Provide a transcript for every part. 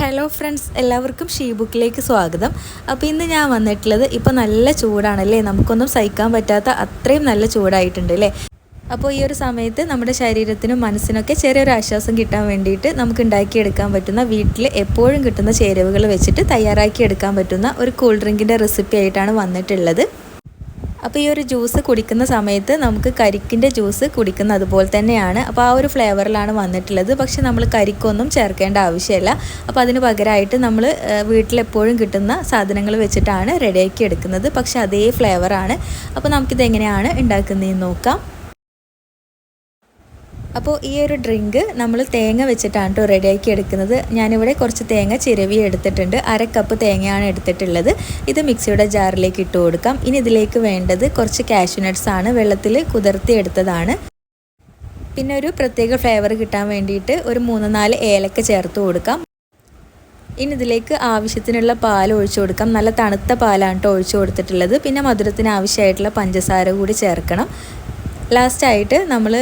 Hello friends, എല്ലാവർക്കും she ബുക്കിലേക്ക് സ്വാഗതം. അപ്പോൾ ഇന്ന് ഞാൻ വന്നിട്ടുള്ളത്, ഇപ്പോൾ നല്ല ചൂടാണല്ലേ, നമുക്കൊന്നും സഹിക്കാൻ പറ്റാത്ത അത്രയും നല്ല ചൂടായിട്ടുണ്ട് അല്ലേ. അപ്പോൾ ഈ ഒരു സമയത്ത് നമ്മുടെ ശരീരത്തിനും മനസ്സിനൊക്കെ ചെറിയൊരു ആശ്വാസം കിട്ടാൻ വേണ്ടിയിട്ട് നമുക്ക് ഉണ്ടാക്കിയെടുക്കാൻ പറ്റുന്ന, വീട്ടിൽ എപ്പോഴും കിട്ടുന്ന ചേരുവകൾ വെച്ചിട്ട് തയ്യാറാക്കിയെടുക്കാൻ പറ്റുന്ന ഒരു കൂൾ ഡ്രിങ്കിൻ്റെ റെസിപ്പി ആയിട്ടാണ് വന്നിട്ടുള്ളത്. അപ്പോൾ ഈ ഒരു ജ്യൂസ് കുടിക്കുന്ന സമയത്ത് നമുക്ക് കരിക്കിൻ്റെ ജ്യൂസ് കുടിക്കുന്ന അതുപോലെ തന്നെയാണ്. അപ്പോൾ ആ ഒരു ഫ്ലേവറിലാണ് വന്നിട്ടുള്ളത്. പക്ഷെ നമ്മൾ കരിക്കൊന്നും ചേർക്കേണ്ട ആവശ്യമില്ല. അപ്പോൾ അതിന് പകരമായിട്ട് നമ്മൾ വീട്ടിലെപ്പോഴും കിട്ടുന്ന സാധനങ്ങൾ വെച്ചിട്ടാണ് റെഡിയാക്കി എടുക്കുന്നത്. പക്ഷെ അതേ ഫ്ലേവറാണ്. അപ്പോൾ നമുക്കിതെങ്ങനെയാണ് ഉണ്ടാക്കുന്നതെന്ന് നോക്കാം. അപ്പോൾ ഈ ഒരു ഡ്രിങ്ക് നമ്മൾ തേങ്ങ വെച്ചിട്ടാണ് കേട്ടോ റെഡിയാക്കി എടുക്കുന്നത്. ഞാനിവിടെ കുറച്ച് തേങ്ങ ചിരവി എടുത്തിട്ടുണ്ട്. 1/2 കപ്പ് തേങ്ങയാണ് എടുത്തിട്ടുള്ളത്. ഇത് മിക്സിയുടെ ജാറിലേക്ക് ഇട്ട് കൊടുക്കാം. ഇനി ഇതിലേക്ക് വേണ്ടത് കുറച്ച് കാഷ്യൂ നട്ട്സ് ആണ്, വെള്ളത്തിൽ കുതിർത്തി എടുത്തതാണ്. പിന്നെ ഒരു പ്രത്യേക ഫ്ലേവർ കിട്ടാൻ വേണ്ടിയിട്ട് ഒരു 3-4 ഏലക്ക ചേർത്ത് കൊടുക്കാം. ഇനി ഇതിലേക്ക് ആവശ്യത്തിനുള്ള പാൽ ഒഴിച്ചു കൊടുക്കാം. നല്ല തണുത്ത പാലാണ് കേട്ടോ ഒഴിച്ചു കൊടുത്തിട്ടുള്ളത്. പിന്നെ മധുരത്തിന് ആവശ്യമായിട്ടുള്ള പഞ്ചസാര കൂടി ചേർക്കണം. ലാസ്റ്റായിട്ട് നമ്മൾ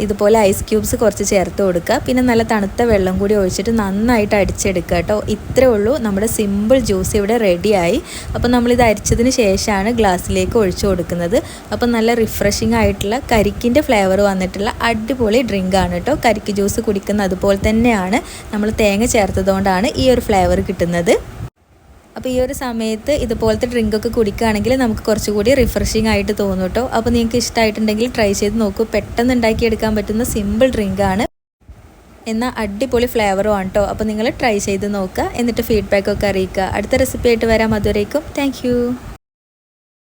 ഇതുപോലെ ഐസ് ക്യൂബ്സ് കുറച്ച് ചേർത്ത് കൊടുക്കുക. പിന്നെ നല്ല തണുത്ത വെള്ളം കൂടി ഒഴിച്ചിട്ട് നന്നായിട്ട് അടിച്ചെടുക്കുക കേട്ടോ. ഇത്രയേ ഉള്ളൂ, നമ്മുടെ സിമ്പിൾ ജ്യൂസ് ഇവിടെ റെഡിയായി. അപ്പോൾ നമ്മളിത് അരിച്ചതിന് ശേഷമാണ് ഗ്ലാസ്സിലേക്ക് ഒഴിച്ചു കൊടുക്കുന്നത്. അപ്പോൾ നല്ല റിഫ്രഷിംഗ് ആയിട്ടുള്ള കരിക്കിൻ്റെ ഫ്ലേവർ വന്നിട്ടുള്ള അടിപൊളി ഡ്രിങ്കാണ് കേട്ടോ. കരിക്ക് ജ്യൂസ് കുടിക്കുന്ന അതുപോലെ തന്നെയാണ്, നമ്മൾ തേങ്ങ ചേർത്തതുകൊണ്ടാണ് ഈ ഒരു ഫ്ലേവർ കിട്ടുന്നത്. അപ്പോൾ ഈ ഒരു സമയത്ത് ഇതുപോലത്തെ ഡ്രിങ്കൊക്കെ കുടിക്കുകയാണെങ്കിൽ നമുക്ക് കുറച്ചുകൂടി റിഫ്രഷിംഗ് ആയിട്ട് തോന്നും കേട്ടോ. അപ്പോൾ നിങ്ങൾക്ക് ഇഷ്ടമായിട്ടുണ്ടെങ്കിൽ ട്രൈ ചെയ്ത് നോക്കൂ. പെട്ടെന്ന് ഉണ്ടാക്കിയെടുക്കാൻ പറ്റുന്ന സിമ്പിൾ ഡ്രിങ്കാണ്, എന്നാൽ അടിപൊളി ഫ്ലേവറും ആണ് കേട്ടോ. അപ്പോൾ നിങ്ങൾ ട്രൈ ചെയ്ത് നോക്കുക, എന്നിട്ട് ഫീഡ്ബാക്കൊക്കെ അറിയിക്കുക. അടുത്ത റെസിപ്പി ആയിട്ട് വരാം. അതുവരേക്കും താങ്ക് യു.